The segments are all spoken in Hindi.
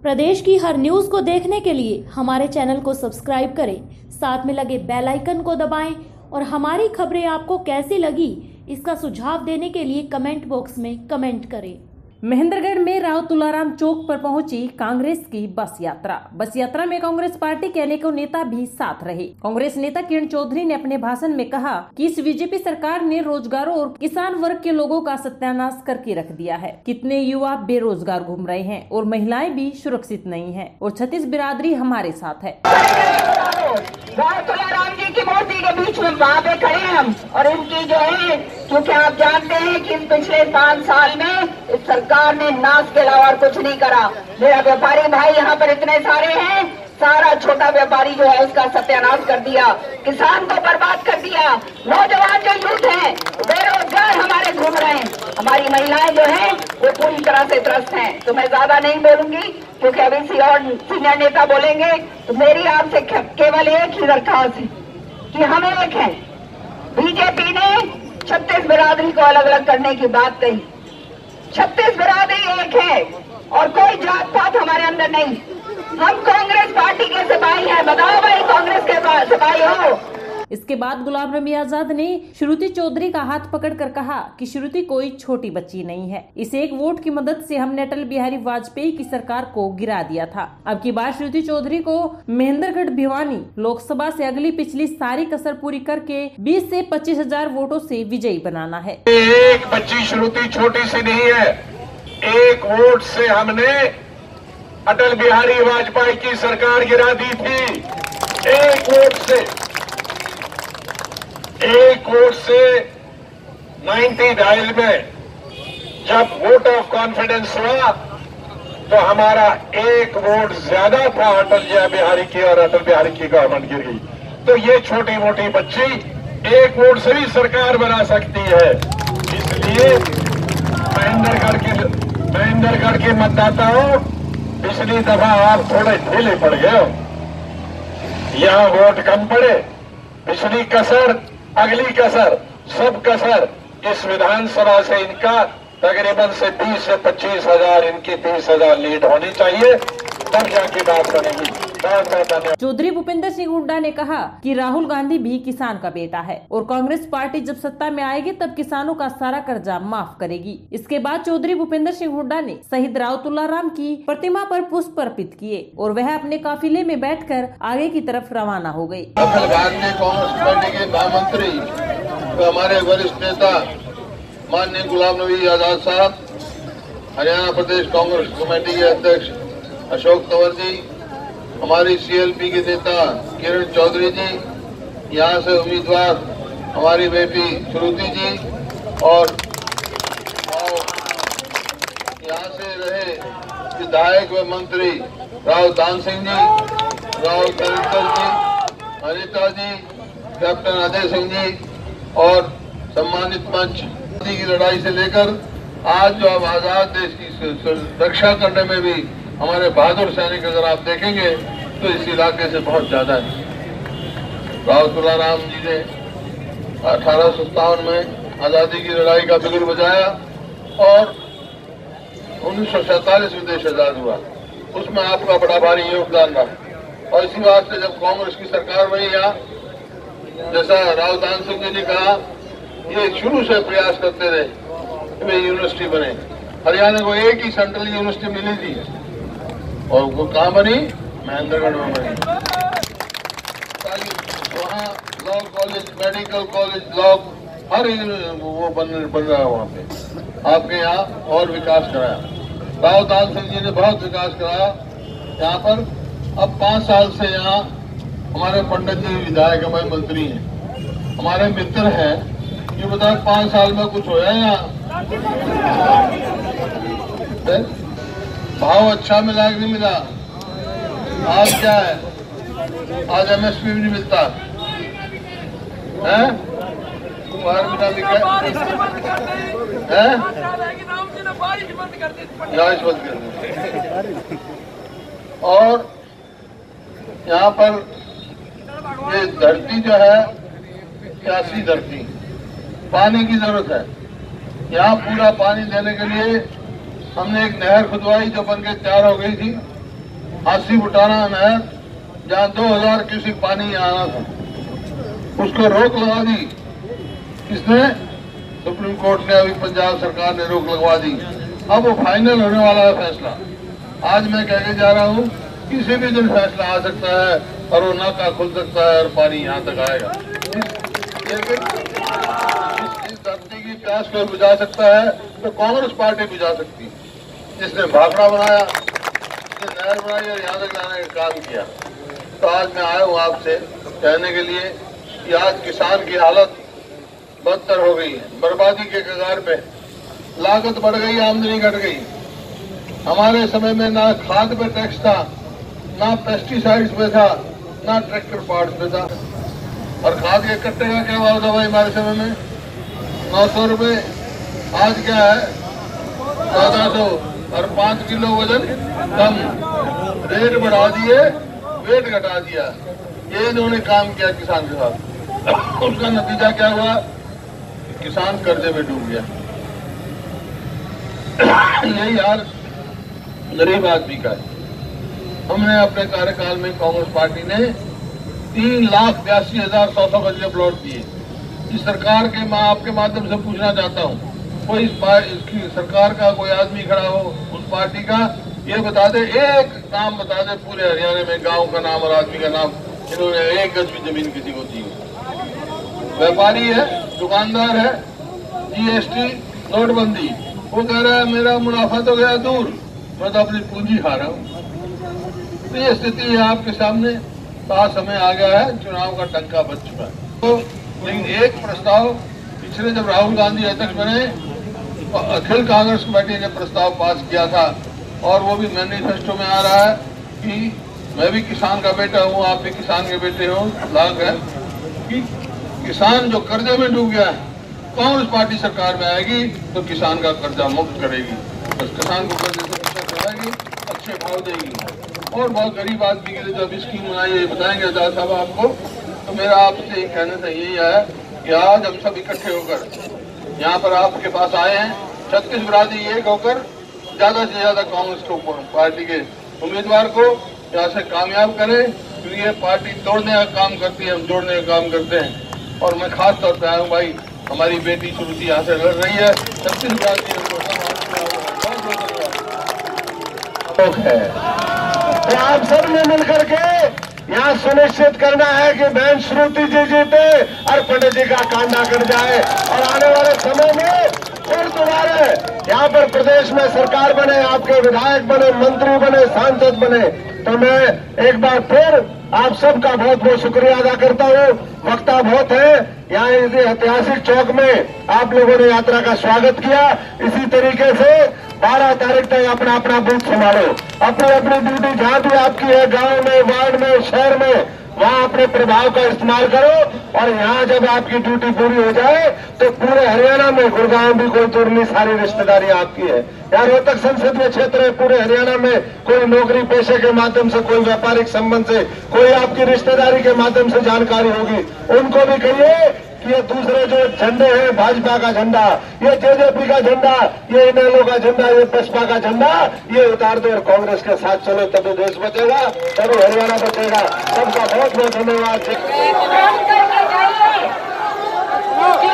प्रदेश की हर न्यूज़ को देखने के लिए हमारे चैनल को सब्सक्राइब करें, साथ में लगे बेल आइकन को दबाएं और हमारी खबरें आपको कैसी लगी इसका सुझाव देने के लिए कमेंट बॉक्स में कमेंट करें। महेंद्रगढ़ में राव तुलाराम चौक पर पहुंची कांग्रेस की बस यात्रा में कांग्रेस पार्टी के अनेकों नेता भी साथ रहे। कांग्रेस नेता किरण चौधरी ने अपने भाषण में कहा कि इस बीजेपी सरकार ने रोजगारों और किसान वर्ग के लोगों का सत्यानाश करके रख दिया है। कितने युवा बेरोजगार घूम रहे हैं और महिलाएं भी सुरक्षित नहीं है और 36 बिरादरी हमारे साथ है। राव तुलाराम जी की मूर्ति के बीच में वहाँ पे खड़े हैं हम, और इनकी जो है, क्योंकि आप जानते हैं कि पिछले 5 साल में इस सरकार ने नाश के अलावा कुछ नहीं करा। मेरा व्यापारी भाई यहाँ पर इतने सारे हैं, सारा छोटा व्यापारी जो है उसका सत्यानाश कर दिया, किसान को बर्बाद कर दिया, नौजवान जो यूथ हैं बेरोजगार हमारे घूम रहे हैं, हमारी महिलाएं जो हैं वो पूरी तरह से त्रस्त हैं। तो मैं ज्यादा नहीं बोलूंगी क्योंकि अभी और सीनियर नेता बोलेंगे। तो मेरी आपसे केवल एक ही दरखास्त है कि हम एक हैं। बीजेपी ने 36 बिरादरी को अलग अलग करने की बात कही। 36 बिरादरी एक है और कोई जात पात हमारे अंदर नहीं। हम कांग्रेस पार्टी के सिपाही हैं। बताओ भाई, कांग्रेस के सिपाही हो। इसके बाद गुलाम नबी आजाद ने श्रुति चौधरी का हाथ पकड़कर कहा कि श्रुति कोई छोटी बच्ची नहीं है। इस एक वोट की मदद से हमने अटल बिहारी वाजपेयी की सरकार को गिरा दिया था। अब की बार श्रुति चौधरी को महेंद्रगढ़ भिवानी लोकसभा से अगली पिछली सारी कसर पूरी करके 20 से 25 हजार वोटों से विजयी बनाना है। एक बच्ची श्रुति छोटी सी नहीं है। एक वोट से हमने अटल बिहारी वाजपेयी की सरकार गिरा दी थी। एक वोट से 90 डायल में जब वोट ऑफ कॉन्फिडेंस हुआ तो हमारा एक वोट ज्यादा था अटल बिहारी की, और अटल बिहारी की गवर्नमेंट गिर गई। तो ये छोटी मोटी बच्ची एक वोट से भी सरकार बना सकती है। इसलिए महेंद्रगढ़ के मतदाताओं, पिछली दफा आप थोड़े ढीले पड़ गए हो, यहाँ वोट कम पड़े। पिछली कसर, अगली कसर, सब कसर इस विधानसभा से इनका तकरीबन से 20 से 25 हजार, इनकी 30 हजार लीड होनी चाहिए, तब जाके बात बनेगी। चौधरी भूपेंद्र सिंह हुड्डा ने कहा कि राहुल गांधी भी किसान का बेटा है और कांग्रेस पार्टी जब सत्ता में आएगी तब किसानों का सारा कर्जा माफ करेगी। इसके बाद चौधरी भूपेंद्र सिंह हुड्डा ने शहीद राव तुलाराम की प्रतिमा पर पुष्प अर्पित किए और वह अपने काफिले में बैठकर आगे की तरफ रवाना हो गयी। अखिल भारतीय कांग्रेस पार्टी के महामंत्री तो हमारे वरिष्ठ नेता माननीय गुलाम नबी आजाद साहब, हरियाणा प्रदेश कांग्रेस कमेटी के अध्यक्ष अशोक तंवर जी, हमारी सीएलपी के नेता किरण चौधरी जी, यहाँ से उम्मीदवार हमारी बेटी श्रुति जी, और यहाँ से रहे विधायक व मंत्री राव दान सिंह जी, राव करिंदर जी, अनिता जी, कैप्टन अजय सिंह जी, और सम्मानित मंच की लड़ाई से लेकर आज जो अब आजाद देश की रक्षा करने में भी हमारे बहादुर सैनिक अगर आप देखेंगे तो इस इलाके से बहुत ज्यादा है। राव तुलाराम जी ने 1857 में आजादी की लड़ाई का बिगुल बजाया और 1947 में देश आजाद हुआ, उसमें आपका बड़ा भारी योगदान रहा। और इसी बात से जब कांग्रेस की सरकार बनी, यहाँ जैसा राव दान सिंह जी ने कहा, ये शुरू से प्रयास करते रहे कि यूनिवर्सिटी बने। हरियाणा को एक ही सेंट्रल यूनिवर्सिटी मिली थी और वो कहाँ बनी? महेंद्रगढ़ में बनी। वहाँ law college, medical college, law हर वो बन रहा है वहाँ पे। आपके यहाँ और विकास कराया। राव दान सिंह जी ने बहुत विकास कराया यहाँ पर। अब 5 साल से यहाँ हमारे पंडित जी विधायक हमारे मंत्री हैं, हमारे मित्र हैं। ये बताओ 5 साल में कुछ होया यहाँ? भाव अच्छा मिला कि नहीं मिला? आज क्या है? आज एमएसपी भी नहीं मिलता है? और यहाँ पर ये धरती जो है प्यासी धरती, पानी की जरूरत है। यहाँ पूरा पानी देने के लिए हमने एक नहर खुदवाई जो बनके तैयार हो गई थी। हाथी बुटाना नहर, जहाँ 2000 क्यूसेक पानी आना था, उसको रोक लगा दी। किसने? सुप्रीम कोर्ट ने, अभी पंजाब सरकार ने रोक लगवा दी। अब वो फाइनल होने वाला है फैसला। आज मैं कह के जा रहा हूँ, किसी भी दिन फैसला आ सकता है और वो नाका खुल सकता है और पानी यहाँ तक आएगा। इस धरती की प्यास को बुझा सकता है तो कांग्रेस पार्टी बुझा सकती है, जिसने भाखड़ा बनाया, जिसने नहर बनाई और यहाँ तक लाने का काम किया। तो आज मैं आया हूँ आपसे कहने के लिए कि आज किसान की हालत बदतर हो गई है, बर्बादी के कगार पे। लागत बढ़ गई, आमदनी घट गई। हमारे समय में ना खाद पे टैक्स था, ना पेस्टिसाइड्स पे था, ना ट्रैक्टर पार्ट्स पे था। और खाद के कट्टे का क्या भाव था भाई हमारे समय में? 900 रुपए। आज क्या है? 1400। और 5 किलो वजन कम। रेट बढ़ा दिए, वेट घटा दिया। ये इन्होंने काम किया किसान के साथ। उसका नतीजा क्या हुआ? किसान कर्जे में डूब गया। यही हाल गरीब आदमी का है। हमने अपने कार्यकाल में कांग्रेस पार्टी ने 3,82,100 गज प्लॉट दिए। इस सरकार के मैं आपके माध्यम से पूछना चाहता हूँ, कोई इसकी सरकार का कोई आदमी खड़ा हो उस पार्टी का, ये बता दे, एक नाम बता दे पूरे हरियाणा में, गांव का नाम और आदमी का नाम इन्होंने 1 गज भी जमीन किसी को दी हो। व्यापारी है, दुकानदार है, जीएसटी, नोटबंदी, वो कह रहा है मेरा मुनाफा तो गया दूर, मैं तो अपनी पूंजी खा रहा हूँ। तो ये स्थिति है आपके सामने। तो समय आ गया है, चुनाव का टंका बच चुका है। तो लेकिन एक प्रस्ताव पिछले जब राहुल गांधी अध्यक्ष बने तो अखिल कांग्रेस कमेटी ने प्रस्ताव पास किया था, और वो भी मैनिफेस्टो में आ रहा है कि मैं भी किसान का बेटा हूँ, आप भी किसान के बेटे हो, लाग है कि किसान जो कर्जे में डूब गया है, कांग्रेस पार्टी सरकार में आएगी तो किसान का कर्जा मुक्त करेगी। बस किसान को कर्जे से मुक्त कराएगी, अच्छे भाव देगी। और बहुत गरीब आदमी के लिए जो अभी स्कीम बनाई है, बताएंगे आजाद साहब आपको। तो मेरा आपसे एक कहना तो यही है कि आज हम सब इकट्ठे होकर यहाँ पर आपके पास आए हैं, 36 बिरादरी एक होकर ज्यादा से ज्यादा कांग्रेस को, पार्टी के उम्मीदवार को यहाँ से कामयाब करें, क्योंकि ये पार्टी तोड़ने का काम करती है, हम जोड़ने का काम करते हैं। और मैं खास तौर पर आया हूँ भाई, हमारी बेटी श्रुति यहाँ से लड़ रही है, 36 बिरादरी है। तो आप सब ने मिलकर के यहाँ सुनिश्चित करना है कि बहन श्रुति जी जीते और पंडित जी का कांडा कट जाए, और आने वाले समय में फिर दोबारा यहाँ पर प्रदेश में सरकार बने, आपके विधायक बने, मंत्री बने, सांसद बने। तो मैं एक बार फिर आप सबका बहुत बहुत शुक्रिया अदा करता हूँ। वक्ता बहुत है, यहाँ इस ऐतिहासिक चौक में आप लोगों ने यात्रा का स्वागत किया। इसी तरीके से 12 तारीख तक अपना अपना बूथ संभालो, अपनी अपनी ड्यूटी जहाँ भी आपकी है, गांव में, वार्ड में, शहर में, वहाँ अपने प्रभाव का इस्तेमाल करो। और यहाँ जब आपकी ड्यूटी पूरी हो जाए तो पूरे हरियाणा में, गुड़गांव भी कोई दूर नहीं, सारी रिश्तेदारी आपकी है। यहाँ रोहतक संसदीय क्षेत्र है, पूरे हरियाणा में कोई नौकरी पेशे के माध्यम से, कोई व्यापारिक संबंध से, कोई आपकी रिश्तेदारी के माध्यम से जानकारी होगी, उनको भी कहिए कि ये दूसरे जो झंडे हैं, भाजपा का झंडा, ये जेजेपी का झंडा, ये इनेलो का झंडा, ये बसपा का झंडा, ये उतार दो और कांग्रेस के साथ चलो, तभी देश बचेगा, तभी हरियाणा बचेगा। सबका बहुत बहुत धन्यवाद।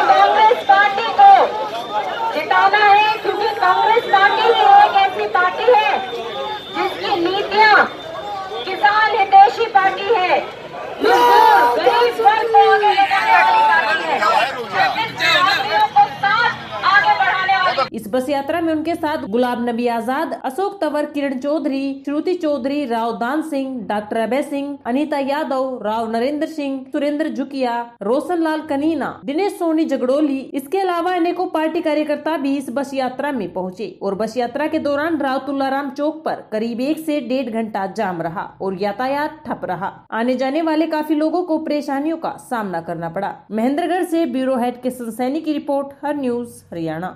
कांग्रेस पार्टी को जिताना है, क्योंकि कांग्रेस पार्टी ही एक ऐसी पार्टी है जिसकी नीतियां किसान हितैषी पार्टी है, मजदूर गरीब वर्ग को आगे ले जाने वाली पार्टी है, को साथ आगे बढ़ाने वाली। इस बस यात्रा में उनके साथ गुलाब नबी आजाद, अशोक तंवर, किरण चौधरी, श्रुति चौधरी, राव दान सिंह, डॉक्टर अभय सिंह, अनीता यादव, राव नरेंद्र सिंह, सुरेंद्र जुकिया, रोशन लाल कनीना, दिनेश सोनी जगड़ोली। इसके अलावा अनेकों पार्टी कार्यकर्ता भी इस बस यात्रा में पहुंचे और बस यात्रा के दौरान राव तुलाराम चौक पर करीब 1 से 1.5 घंटा जाम रहा और यातायात ठप रहा। आने जाने वाले काफी लोगों को परेशानियों का सामना करना पड़ा। महेंद्रगढ़ से ब्यूरो हेड किशन सैनी की रिपोर्ट, हर न्यूज हरियाणा।